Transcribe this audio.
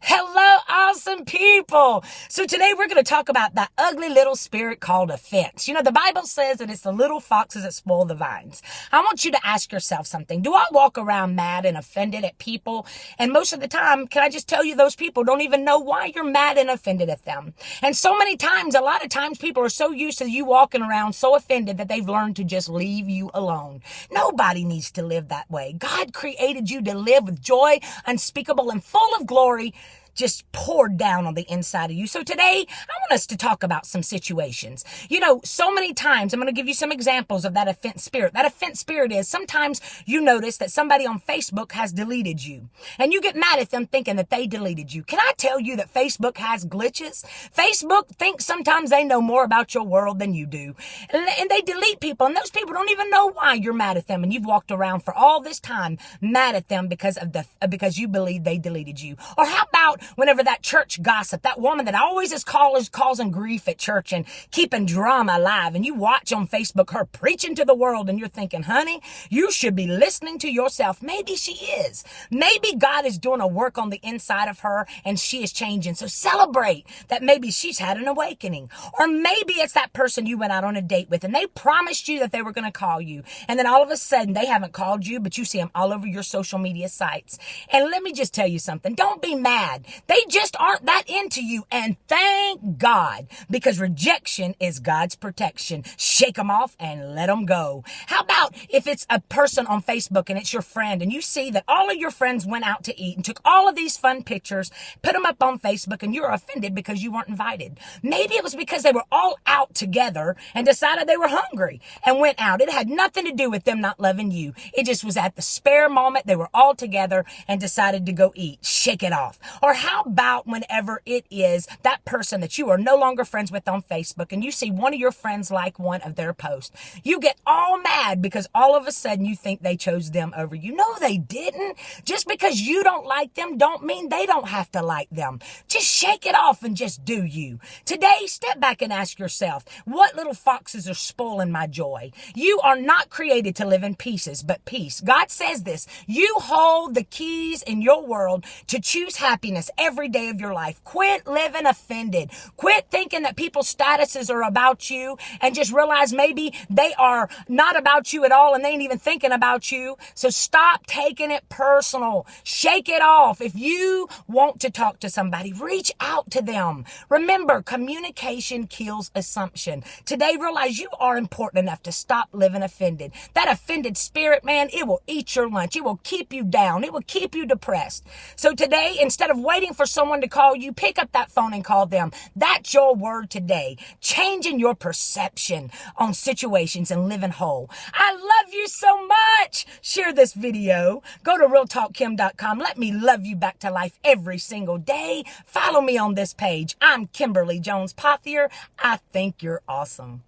Hello, awesome people. So today we're going to talk about that ugly little spirit called offense. You know, the Bible says that it's the little foxes that spoil the vines. I want you to ask yourself something. Do I walk around mad and offended at people? And most of the time, can I just tell you, those people don't even know why you're mad and offended at them. And so many times, a lot of times people are so used to you walking around so offended that they've learned to just leave you alone. Nobody needs to live that way. God created you to live with joy unspeakable and full of glory, just poured down on the inside of you. So today, I want us to talk about some situations. You know, so many times, I'm going to give you some examples of that offense spirit. That offense spirit is sometimes you notice that somebody on Facebook has deleted you, and you get mad at them thinking that they deleted you. Can I tell you that Facebook has glitches? Facebook thinks sometimes they know more about your world than you do, and they delete people, and those people don't even know why you're mad at them, and you've walked around for all this time mad at them because you believe they deleted you. Or how about whenever that church gossip, that woman that always is causing grief at church and keeping drama alive, and you watch on Facebook her preaching to the world, and you're thinking, honey, you should be listening to yourself. Maybe she is. Maybe God is doing a work on the inside of her and she is changing. So celebrate that maybe she's had an awakening. Or maybe it's that person you went out on a date with and they promised you that they were going to call you, and then all of a sudden they haven't called you, but you see them all over your social media sites. And let me just tell you something. Don't be mad. They just aren't that into you. And thank God, because rejection is God's protection. Shake them off and let them go. How about if it's a person on Facebook and it's your friend, and you see that all of your friends went out to eat and took all of these fun pictures, put them up on Facebook, and you're offended because you weren't invited. Maybe it was because they were all out together and decided they were hungry and went out. It had nothing to do with them not loving you. It just was at the spare moment. They were all together and decided to go eat. Shake it off. Or how about whenever it is that person that you are no longer friends with on Facebook, and you see one of your friends like one of their posts. You get all mad because all of a sudden you think they chose them over you. No, they didn't. Just because you don't like them don't mean they don't have to like them. Just shake it off and just do you. Today, step back and ask yourself, what little foxes are spoiling my joy? You are not created to live in pieces, but peace. God says this: you hold the keys in your world to choose happiness every day of your life. Quit living offended. Quit thinking that people's statuses are about you, and just realize maybe they are not about you at all and they ain't even thinking about you. So stop taking it personal. Shake it off. If you want to talk to somebody, reach out to them. Remember, communication kills assumption. Today, realize you are important enough to stop living offended. That offended spirit, man, it will eat your lunch. It will keep you down. It will keep you depressed. So today, instead of waiting for someone to call you, pick up that phone and call them. That's your word today. Changing your perception on situations and living whole. I love you so much. Share this video. Go to realtalkkim.com. Let me love you back to life every single day. Follow me on this page. I'm Kimberly Jones Pothier. I think you're awesome.